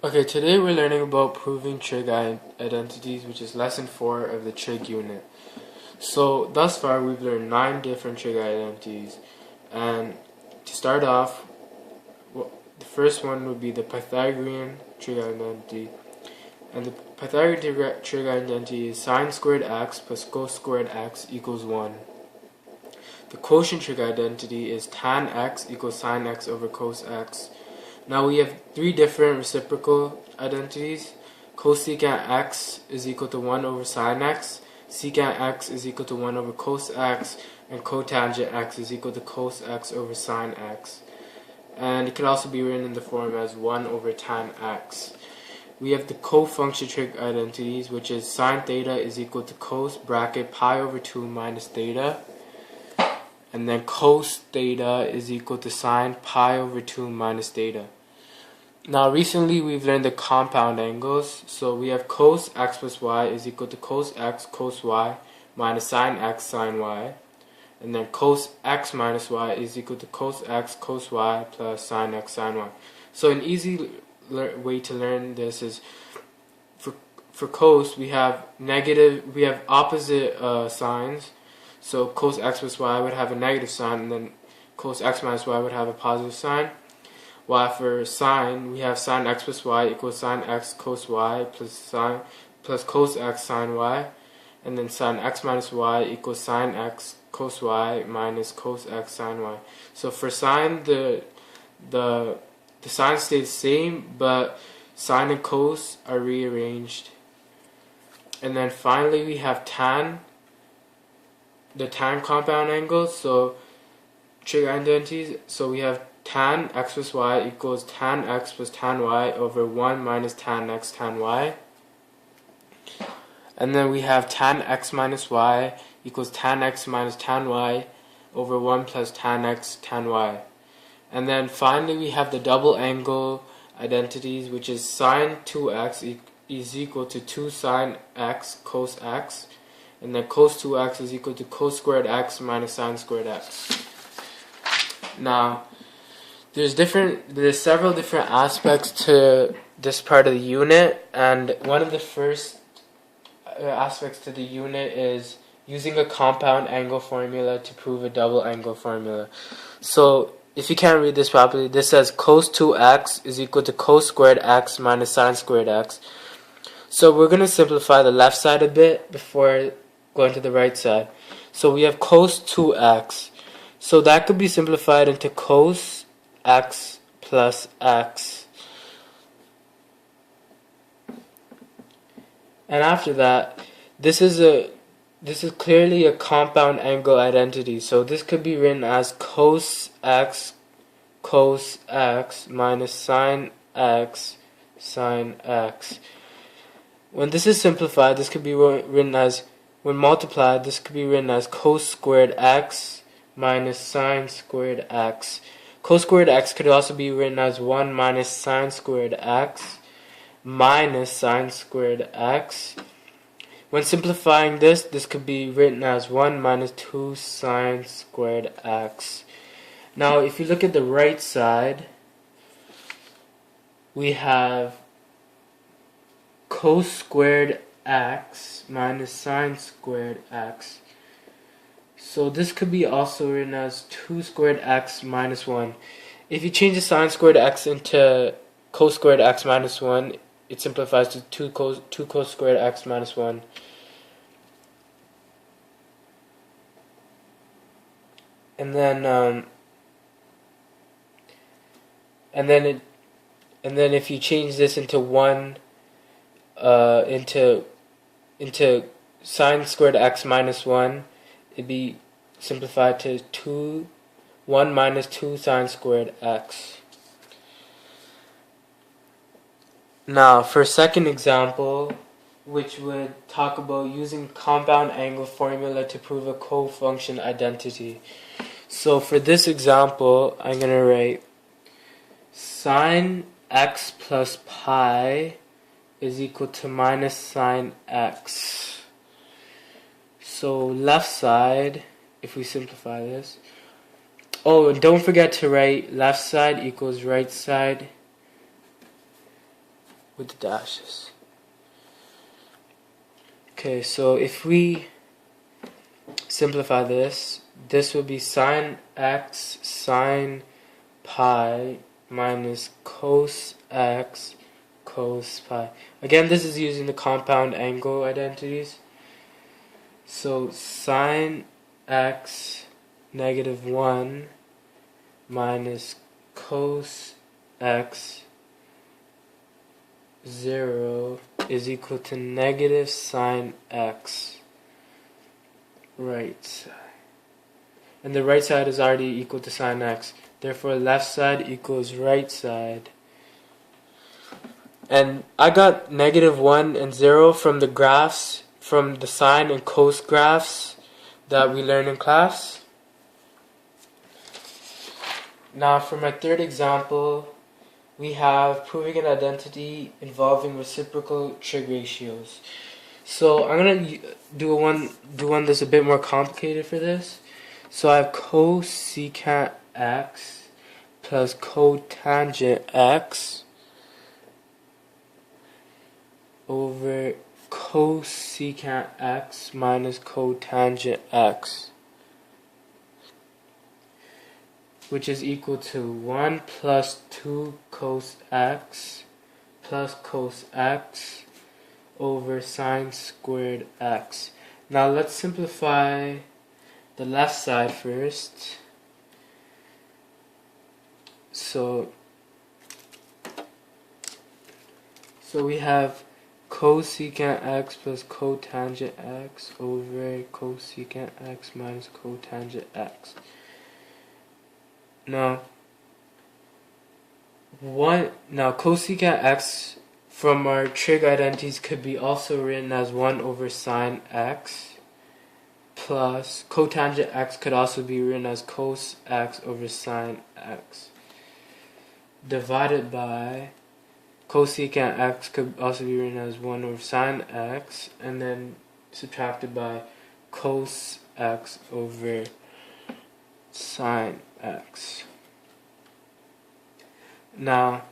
Okay, today we're learning about proving trig identities, which is lesson 4 of the trig unit. So thus far we've learned 9 different trig identities, and to start off, the first one would be the Pythagorean trig identity, and the Pythagorean trig identity is sine squared x plus cos squared x equals 1. The quotient trig identity is tan x equals sine x over cos x. Now we have 3 different reciprocal identities. Cosecant x is equal to 1 over sine x, secant x is equal to 1 over cos x, and cotangent x is equal to cos x over sine x. And it can also be written in the form as 1 over tan x. We have the cofunction trig identities, which is sine theta is equal to cos bracket pi over 2 minus theta. And then cos theta is equal to sine pi over 2 minus theta. Now recently we've learned the compound angles. So we have cos x plus y is equal to cos x cos y minus sine x sine y. And then cos x minus y is equal to cos x cos y plus sine x sine y. So an easy way to learn this is for cos we have opposite signs. So cos x plus y would have a negative sign, and then cos x minus y would have a positive sign. While for sine, we have sine x plus y equals sine x cos y plus cos x sine y, and then sine x minus y equals sine x cos y minus cos x sine y. So for sine, the sign stays the same, but sine and cos are rearranged. And then finally we have the tan compound angles, so trig identities. So we have tan x plus y equals tan x plus tan y over 1 minus tan x tan y. And then we have tan x minus y equals tan x minus tan y over 1 plus tan x tan y. And then finally we have the double angle identities, which is sine 2x is equal to 2 sine x cos x. And then cos 2x is equal to cos squared x minus sine squared x. Now, there's several different aspects to this part of the unit, and one of the first aspects to the unit is using a compound angle formula to prove a double angle formula. So, if you can't read this properly, this says cos 2x is equal to cos squared x minus sine squared x. So we're going to simplify the left side a bit before going to the right side. So we have cos 2x. So that could be simplified into cos x plus x. And after that, this is clearly a compound angle identity. So this could be written as cos x minus sine x sine x. When this is simplified, this could be written as, when multiplied, this could be written as cos squared x minus sine squared x. Cos squared x could also be written as 1 minus sine squared x minus sine squared x. When simplifying this could be written as 1 minus 2 sine squared x. Now, if you look at the right side, we have cos squared x minus sine squared x. So this could be also written as 2 squared x minus 1. If you change the sine squared x into cos squared x minus 1, it simplifies to 2 cos squared x minus 1. And then if you change this into 1 into sine squared x minus 1, it'd be simplified to 1 minus 2 sine squared x. Now, for a second example, which would talk about using compound angle formula to prove a cofunction identity. So for this example, I'm going to write sine x plus pi is equal to minus sine x. So left side, if we simplify this, oh, and don't forget to write left side equals right side with the dashes. Okay, so if we simplify this, this will be sine x sine pi minus cos x cos pi. Again, this is using the compound angle identities. So sine x negative 1 minus cos x 0 is equal to negative sine x right side. And the right side is already equal to sine x. Therefore, left side equals right side. And I got negative 1 and 0 from the graphs, from the sine and cos graphs that we learned in class. Now, for my third example, we have proving an identity involving reciprocal trig ratios. So I'm gonna do one that's a bit more complicated for this. So I have cosecant x plus cotangent x over cosecant x minus cotangent x, which is equal to 1 plus 2 cos x plus cos x over sine squared x. Now let's simplify the left side first. So we have cosecant x plus cotangent x over cosecant x minus cotangent x. Now cosecant x from our trig identities could be also written as 1 over sine x, plus cotangent x could also be written as cos x over sine x, divided by cosecant x could also be written as 1 over sine x, and then subtracted by cos x over sine x. Now,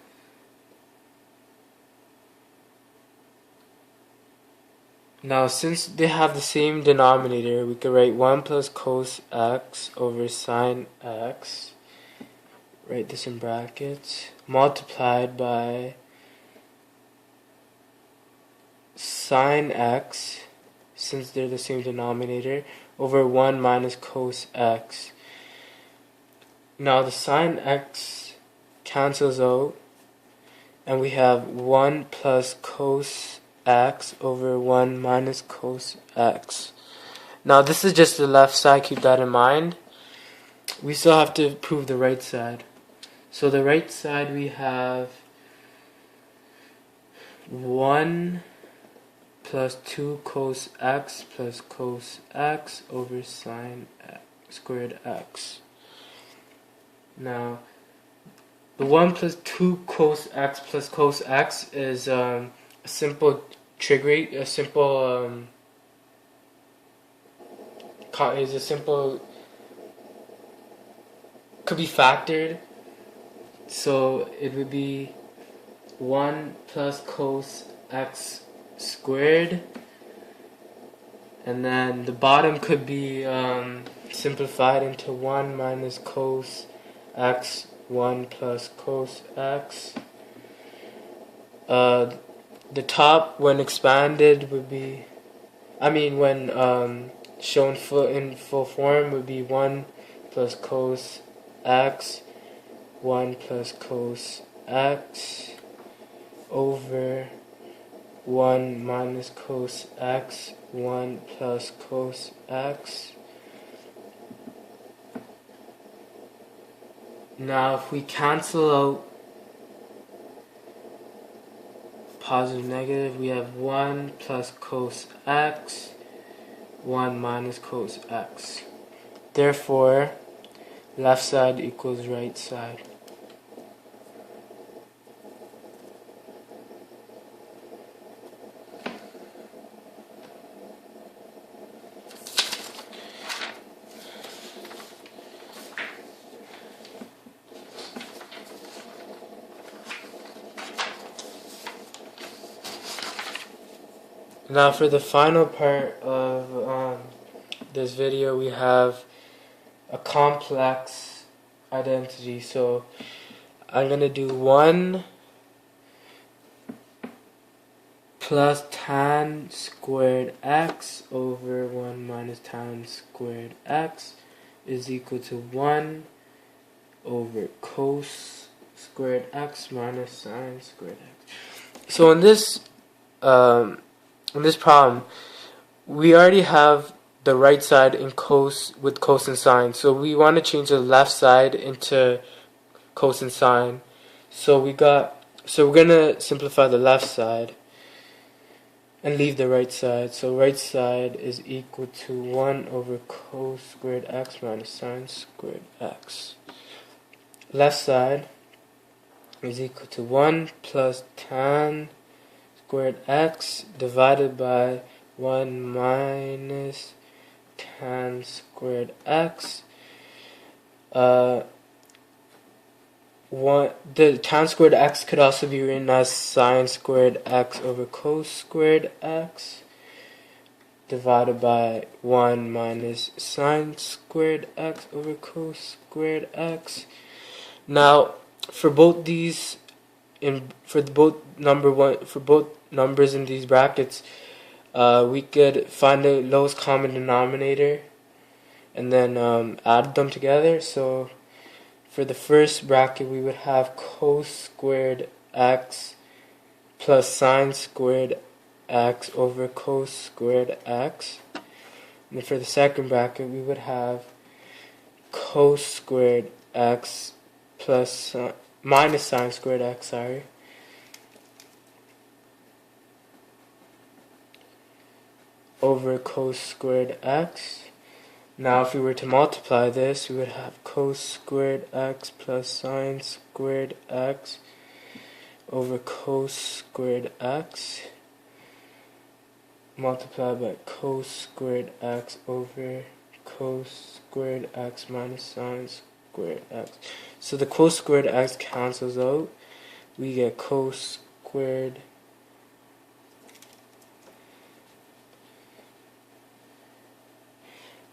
since they have the same denominator, we could write 1 plus cos x over sine x, write this in brackets, multiplied by sine x, since they're the same denominator, over 1 minus cos x. Now the sine x cancels out, and we have 1 plus cos x over 1 minus cos x. Now this is just the left side, keep that in mind. We still have to prove the right side. So the right side we have 1 plus 2 cos x plus cos x over sine squared x. Now the 1 plus 2 cos x plus cos x is a simple trig rate, is a simple could be factored. So it would be 1 plus cos x squared, and then the bottom could be simplified into 1 minus cos x 1 plus cos x. The top, when expanded, would be, when shown in full form, would be 1 plus cos x 1 plus cos x over 1 minus cos x 1 plus cos x. Now if we cancel out positive negative, we have 1 plus cos x 1 minus cos x. Therefore left side equals right side. Now for the final part of this video, we have a complex identity. So I'm going to do 1 plus tan squared x over 1 minus tan squared x is equal to 1 over cos squared x minus sine squared x. So in this problem, we already have the right side in cos with cos and sine. So we want to change the left side into cos and sine. So we're gonna simplify the left side and leave the right side. So right side is equal to 1 over cos squared x minus sine squared x. Left side is equal to 1 plus tan squared x divided by 1 minus tan squared x. The tan squared x could also be written as sine squared x over cos squared x divided by 1 minus sine squared x over cos squared x. Now, for both these, for both numbers in these brackets, we could find the lowest common denominator and then add them together. So for the first bracket, we would have cos squared x plus sine squared x over cos squared x. And then for the second bracket, we would have cos squared x plus minus sine squared x, over cos squared x. Now if we were to multiply this, we would have cos squared x plus sine squared x over cos squared x multiplied by cos squared x over cos squared x minus sine squared x. So the cos squared x cancels out. We get cos squared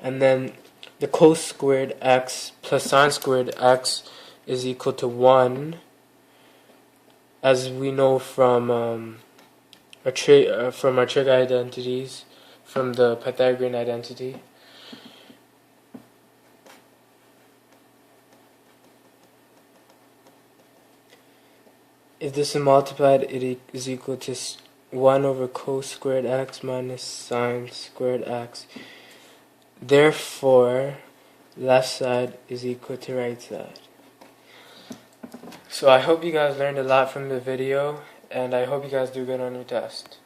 and then the cos squared x plus sine squared x is equal to 1, as we know from our trig identities, from the Pythagorean identity. If this is multiplied, it is equal to 1 over cos squared x minus sine squared x. Therefore, left side is equal to right side. So I hope you guys learned a lot from the video, and I hope you guys do good on your test.